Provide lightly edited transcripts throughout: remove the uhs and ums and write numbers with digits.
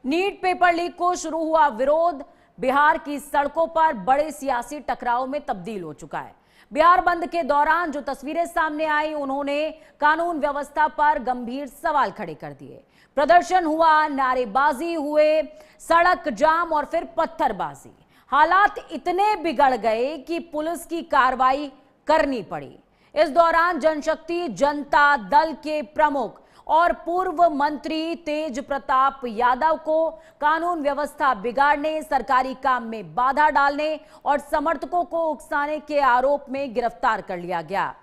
NEET paper leak को शुरू हुआ विरोध बिहार की सड़कों पर बड़े सियासी टकराव में तब्दील हो चुका है। बिहार बंद के दौरान जो तस्वीरें सामने आई, उन्होंने कानून व्यवस्था पर गंभीर सवाल खड़े कर दिए। प्रदर्शन हुआ, नारेबाजी हुए, सड़क जाम और फिर पत्थरबाजी। हालात इतने बिगड़ गए कि पुलिस की कार्रवाई करनी पड़ी। इस दौरान जनशक्ति जनता दल के प्रमुख और पूर्व मंत्री तेज प्रताप यादव को कानून व्यवस्था बिगाड़ने, सरकारी काम में बाधा डालने और समर्थकों को उकसाने के आरोप में गिरफ्तार कर लिया गया।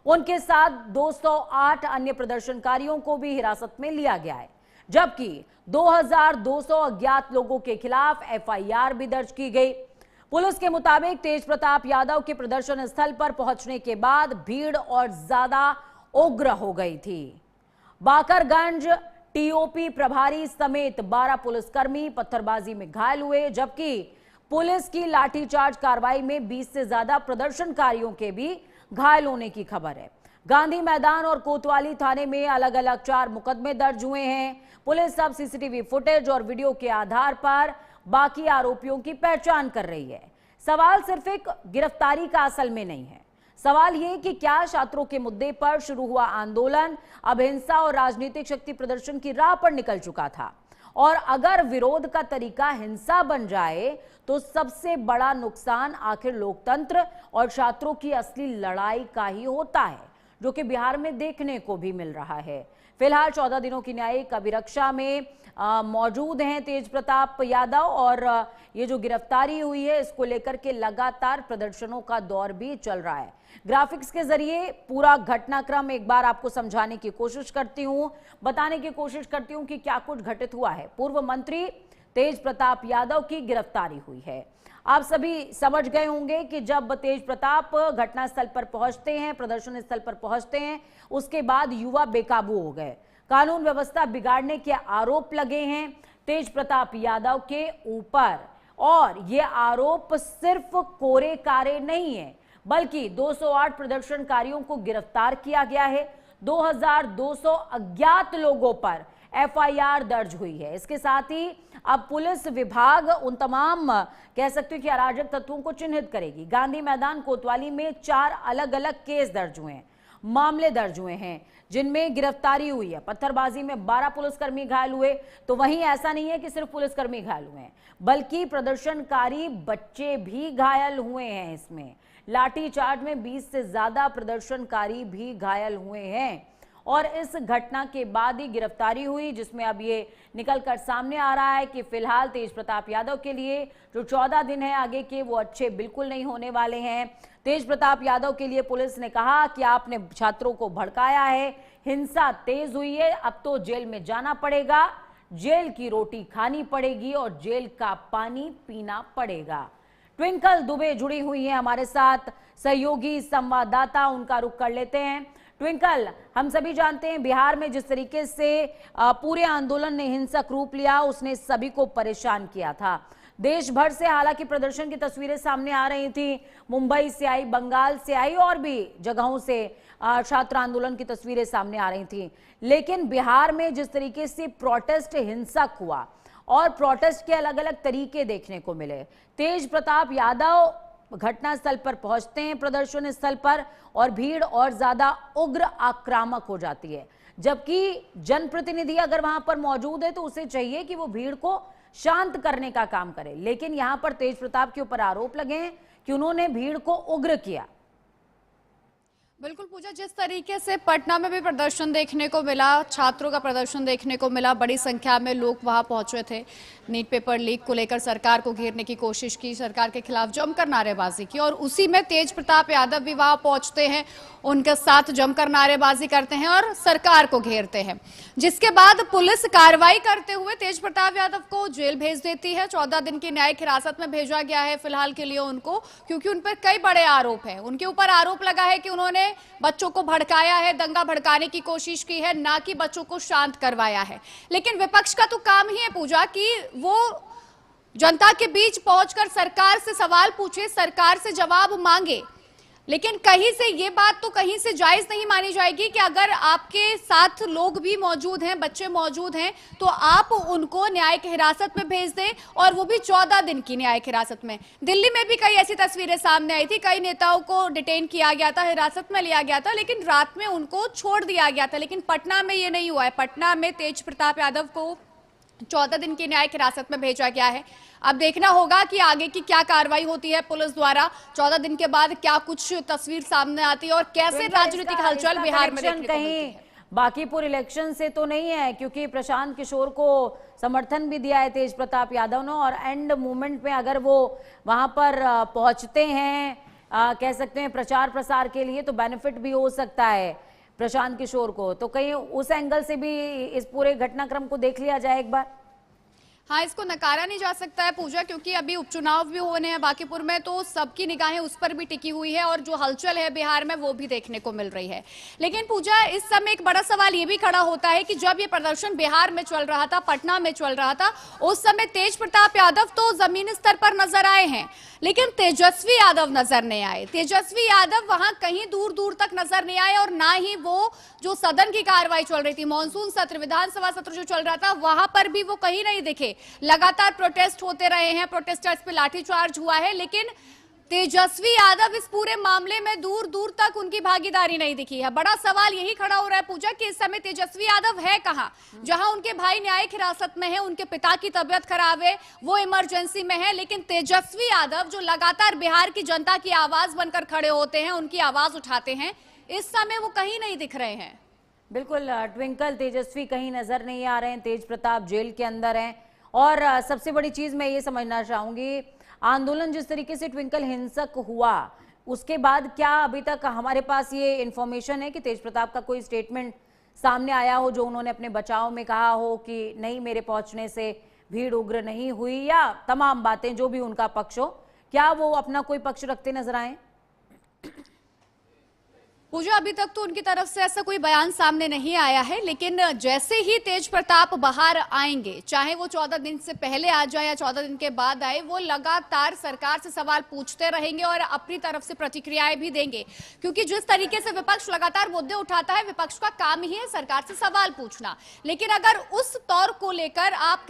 उनके साथ 208 अन्य प्रदर्शनकारियों को भी हिरासत में लिया गया है, जबकि 2200 अज्ञात लोगों के खिलाफ एफआईआर भी दर्ज की गई। पुलिस के मुताबिक तेज प्रताप यादव के प्रदर्शन स्थल पर पहुंचने के बाद भीड़ और ज्यादा उग्र हो गई थी। बाकरगंज टीओपी प्रभारी समेत 12 पुलिसकर्मी पत्थरबाजी में घायल हुए, जबकि पुलिस की लाठीचार्ज कार्रवाई में 20 से ज्यादा प्रदर्शनकारियों के भी घायल होने की खबर है। गांधी मैदान और कोतवाली थाने में अलग अलग 4 मुकदमे दर्ज हुए हैं। पुलिस अब सीसीटीवी फुटेज और वीडियो के आधार पर बाकी आरोपियों की पहचान कर रही है। सवाल सिर्फ एक गिरफ्तारी का असल में नहीं है, सवाल यह कि क्या छात्रों के मुद्दे पर शुरू हुआ आंदोलन अब हिंसा और राजनीतिक शक्ति प्रदर्शन की राह पर निकल चुका था, और अगर विरोध का तरीका हिंसा बन जाए तो सबसे बड़ा नुकसान आखिर लोकतंत्र और छात्रों की असली लड़ाई का ही होता है, जो कि बिहार में देखने को भी मिल रहा है। फिलहाल 14 दिनों की न्यायिक अभिरक्षा में मौजूद हैं तेज प्रताप यादव, और ये जो गिरफ्तारी हुई है इसको लेकर के लगातार प्रदर्शनों का दौर भी चल रहा है। ग्राफिक्स के जरिए पूरा घटनाक्रम एक बार आपको समझाने की कोशिश करती हूं, बताने की कोशिश करती हूं कि क्या कुछ घटित हुआ है। पूर्व मंत्री तेज प्रताप यादव की गिरफ्तारी हुई है। आप सभी समझ गए होंगे कि जब तेज प्रताप घटनास्थल पर पहुंचते हैं, प्रदर्शन स्थल पर पहुंचते हैं, उसके बाद युवा बेकाबू हो गए। कानून व्यवस्था बिगाड़ने के आरोप लगे हैं तेज प्रताप यादव के ऊपर, और ये आरोप सिर्फ कोरे कारे नहीं है, बल्कि 208 प्रदर्शनकारियों को गिरफ्तार किया गया है। 2200 अज्ञात लोगों पर एफआईआर दर्ज हुई है। इसके साथ ही अब पुलिस विभाग उन तमाम कह सकते हो कि अराजक तत्वों को चिन्हित करेगी। गांधी मैदान कोतवाली में 4 अलग अलग केस दर्ज हुए हैं, मामले दर्ज हुए हैं, जिनमें गिरफ्तारी हुई है। पत्थरबाजी में 12 पुलिसकर्मी घायल हुए, तो वहीं ऐसा नहीं है कि सिर्फ पुलिसकर्मी घायल हुए हैं, बल्कि प्रदर्शनकारी बच्चे भी घायल हुए हैं। इसमें लाठीचार्ज में 20 से ज्यादा प्रदर्शनकारी भी घायल हुए हैं, और इस घटना के बाद ही गिरफ्तारी हुई, जिसमें अब ये निकलकर सामने आ रहा है कि फिलहाल तेज प्रताप यादव के लिए जो 14 दिन है आगे के, वो अच्छे बिल्कुल नहीं होने वाले हैं। तेज प्रताप यादव के लिए पुलिस ने कहा कि आपने छात्रों को भड़काया है, हिंसा तेज हुई है, अब तो जेल में जाना पड़ेगा, जेल की रोटी खानी पड़ेगी और जेल का पानी पीना पड़ेगा। ट्विंकल दुबे जुड़ी हुई है हमारे साथ, सहयोगी संवाददाता, उनका रुख कर लेते हैं। ट्विंकल, हम सभी जानते हैं बिहार में जिस तरीके से पूरे आंदोलन ने हिंसक रूप लिया, उसने सभी को परेशान किया था। देश भर से हालांकि प्रदर्शन की तस्वीरें सामने आ रही थी, मुंबई से आई, बंगाल से आई और भी जगहों से छात्र आंदोलन की तस्वीरें सामने आ रही थी, लेकिन बिहार में जिस तरीके से प्रोटेस्ट हिंसक हुआ और प्रोटेस्ट के अलग अलग तरीके देखने को मिले। तेज प्रताप यादव घटनास्थल पर पहुंचते हैं, प्रदर्शन स्थल पर, और भीड़ और ज्यादा उग्र आक्रामक हो जाती है, जबकि जनप्रतिनिधि अगर वहां पर मौजूद है तो उसे चाहिए कि वो भीड़ को शांत करने का काम करे, लेकिन यहां पर तेज प्रताप के ऊपर आरोप लगे हैं कि उन्होंने भीड़ को उग्र किया। बिल्कुल पूजा, जिस तरीके से पटना में भी प्रदर्शन देखने को मिला, छात्रों का प्रदर्शन देखने को मिला, बड़ी संख्या में लोग वहां पहुंचे थे, नीट पेपर लीक को लेकर सरकार को घेरने की कोशिश की, सरकार के खिलाफ जमकर नारेबाजी की, और उसी में तेज प्रताप यादव भी वहां पहुंचते हैं, उनके साथ जमकर नारेबाजी करते हैं और सरकार को घेरते हैं, जिसके बाद पुलिस कार्रवाई करते हुए तेज प्रताप यादव को जेल भेज देती है। 14 दिन की न्यायिक हिरासत में भेजा गया है फिलहाल के लिए उनको, क्योंकि उन पर कई बड़े आरोप हैं। उनके ऊपर आरोप लगा है कि उन्होंने बच्चों को भड़काया है, दंगा भड़काने की कोशिश की है, ना कि बच्चों को शांत करवाया है। लेकिन विपक्ष का तो काम ही है पूजा कि वो जनता के बीच पहुंचकर सरकार से सवाल पूछे, सरकार से जवाब मांगे। लेकिन कहीं से ये बात तो कहीं से जायज नहीं मानी जाएगी कि अगर आपके साथ लोग भी मौजूद हैं, बच्चे मौजूद हैं, तो आप उनको न्यायिक हिरासत में भेज दें, और वो भी 14 दिन की न्यायिक हिरासत में। दिल्ली में भी कई ऐसी तस्वीरें सामने आई थी, कई नेताओं को डिटेन किया गया था, हिरासत में लिया गया था, लेकिन रात में उनको छोड़ दिया गया था। लेकिन पटना में ये नहीं हुआ है। पटना में तेज प्रताप यादव को 14 दिन की न्यायिक हिरासत में भेजा गया है। अब देखना होगा कि आगे की क्या कार्रवाई होती है पुलिस द्वारा। 14 दिन के बाद क्या कुछ तस्वीर सामने आती है और कैसे राजनीतिक हलचल बिहार में देखने को मिलती है। बांकीपुर इलेक्शन से तो नहीं है, क्योंकि प्रशांत किशोर को समर्थन भी दिया है तेज प्रताप यादव ने, और एंड मोमेंट में अगर वो वहां पर पहुंचते हैं, कह सकते हैं प्रचार प्रसार के लिए, तो बेनिफिट भी हो सकता है प्रशांत किशोर को। तो कहीं उस एंगल से भी इस पूरे घटनाक्रम को देख लिया जाए एक बार। हाँ, इसको नकारा नहीं जा सकता है पूजा, क्योंकि अभी उपचुनाव भी होने हैं बांकीपुर में, तो सबकी निगाहें उस पर भी टिकी हुई है और जो हलचल है बिहार में वो भी देखने को मिल रही है। लेकिन पूजा, इस समय एक बड़ा सवाल ये भी खड़ा होता है कि जब ये प्रदर्शन बिहार में चल रहा था, पटना में चल रहा था, उस समय तेज प्रताप यादव तो जमीनी स्तर पर नजर आए हैं, लेकिन तेजस्वी यादव नजर नहीं आए। तेजस्वी यादव वहां कहीं दूर दूर तक नजर नहीं आए, और ना ही वो जो सदन की कार्रवाई चल रही थी, मानसून सत्र, विधानसभा सत्र जो चल रहा था, वहां पर भी वो कहीं नहीं दिखे। लगातार प्रोटेस्ट होते रहे हैं, प्रोटेस्टर्स पे लाठीचार्ज हुआ है, लेकिन तेजस्वी यादव इस पूरे मामले में दूर दूर तक उनकी भागीदारी नहीं दिखी है। बड़ा सवाल यही खड़ा हो रहा है पूजा कि इस समय तेजस्वी यादव है कहां? जहां उनके भाई न्यायिक हिरासत में है, उनके पिता की तबीयत खराब है, वो इमरजेंसी में है, लेकिन तेजस्वी यादव जो लगातार बिहार की जनता की आवाज बनकर खड़े होते हैं, उनकी आवाज उठाते हैं, इस समय वो कहीं नहीं दिख रहे हैं। बिल्कुल ट्विंकल, तेजस्वी कहीं नजर नहीं आ रहे हैं, तेज प्रताप जेल के अंदर हैं। और सबसे बड़ी चीज मैं ये समझना चाहूंगी, आंदोलन जिस तरीके से ट्विंकल हिंसक हुआ, उसके बाद क्या अभी तक हमारे पास ये इंफॉर्मेशन है कि तेज प्रताप का कोई स्टेटमेंट सामने आया हो जो उन्होंने अपने बचाव में कहा हो कि नहीं, मेरे पहुंचने से भीड़ उग्र नहीं हुई, या तमाम बातें जो भी उनका पक्ष हो, क्या वो अपना कोई पक्ष रखते नजर आए? पूजा, अभी तक तो उनकी तरफ से ऐसा कोई बयान सामने नहीं आया है, लेकिन जैसे ही तेज प्रताप बाहर आएंगे, चाहे वो 14 दिन से पहले आ जाए या 14 दिन के बाद आए, वो लगातार सरकार से सवाल पूछते रहेंगे और अपनी तरफ से प्रतिक्रियाएं भी देंगे, क्योंकि जिस तरीके से विपक्ष लगातार मुद्दे उठाता है, विपक्ष का काम ही है सरकार से सवाल पूछना। लेकिन अगर उस तौर को लेकर आप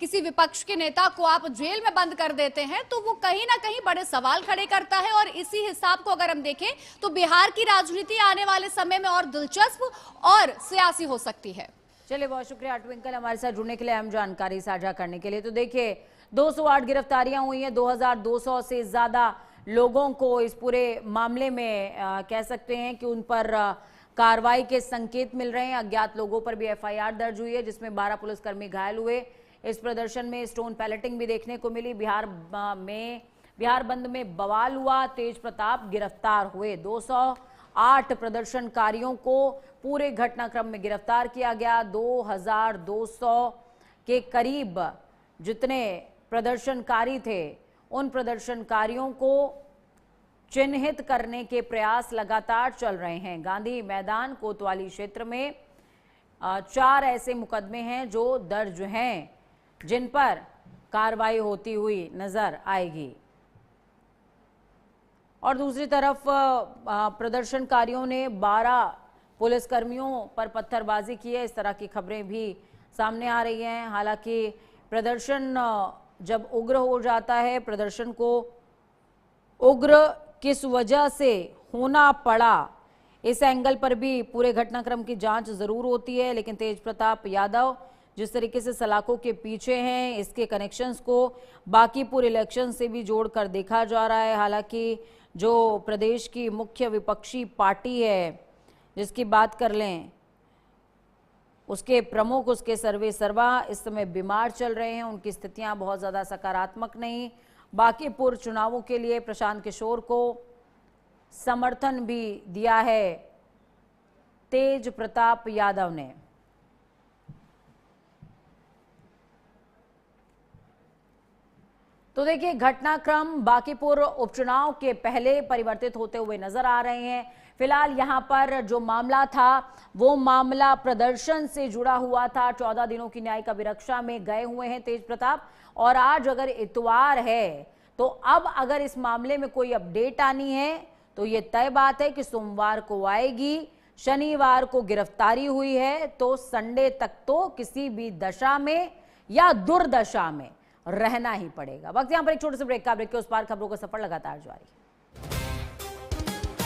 किसी विपक्ष के नेता को आप जेल में बंद कर देते हैं, तो वो कहीं ना कहीं बड़े सवाल खड़े करता है। और इसी हिसाब को अगर हम देखें तो बिहार की राजनीति आने वाले समय में और दिलचस्प और सियासी हो सकती है। चलिए, बहुत शुक्रिया ट्विंकल हमारे साथ जुड़ने के लिए, अहम जानकारी साझा करने के लिए। तो देखिए, 208 गिरफ्तारियां हुई हैं, 2200 से ज्यादा लोगों को इस पूरे मामले में कह सकते हैं कि उन पर कार्रवाई के संकेत मिल रहे हैं। अज्ञात लोगों पर भी FIR दर्ज हुई है, जिसमें 12 पुलिसकर्मी घायल हुए। इस प्रदर्शन में स्टोन पैलेटिंग भी देखने को मिली। बिहार बंद में बवाल हुआ, तेज प्रताप गिरफ्तार हुए। 208 प्रदर्शनकारियों को पूरे घटनाक्रम में गिरफ्तार किया गया। 2200 के करीब जितने प्रदर्शनकारी थे, उन प्रदर्शनकारियों को चिन्हित करने के प्रयास लगातार चल रहे हैं। गांधी मैदान कोतवाली क्षेत्र में 4 ऐसे मुकदमे हैं जो दर्ज हैं, जिन पर कार्रवाई होती हुई नजर आएगी। और दूसरी तरफ प्रदर्शनकारियों ने 12 पुलिसकर्मियों पर पत्थरबाजी की है, इस तरह की खबरें भी सामने आ रही हैं। हालांकि प्रदर्शन जब उग्र हो जाता है, प्रदर्शन को उग्र किस वजह से होना पड़ा, इस एंगल पर भी पूरे घटनाक्रम की जांच जरूर होती है। लेकिन तेज प्रताप यादव जिस तरीके से सलाखों के पीछे हैं, इसके कनेक्शंस को बांकीपुर इलेक्शन से भी जोड़कर देखा जा रहा है। हालांकि जो प्रदेश की मुख्य विपक्षी पार्टी है, जिसकी बात कर लें, उसके प्रमुख, उसके सर्वेसर्वा इस समय बीमार चल रहे हैं, उनकी स्थितियां बहुत ज़्यादा सकारात्मक नहीं। बांकीपुर चुनावों के लिए प्रशांत किशोर को समर्थन भी दिया है तेज प्रताप यादव ने। तो देखिए, घटनाक्रम बांकीपुर उपचुनाव के पहले परिवर्तित होते हुए नजर आ रहे हैं। फिलहाल यहां पर जो मामला था, वो मामला प्रदर्शन से जुड़ा हुआ था। 14 दिनों की न्यायिक अभिरक्षा में गए हुए हैं तेज प्रताप, और आज अगर इतवार है, तो अब अगर इस मामले में कोई अपडेट आनी है तो ये तय बात है कि सोमवार को आएगी। शनिवार को गिरफ्तारी हुई है तो संडे तक तो किसी भी दशा में या दुर्दशा में रहना ही पड़ेगा। वक्त यहां पर एक छोटे से ब्रेक का, ब्रेक के उस पार खबरों का सफर लगातार जारी।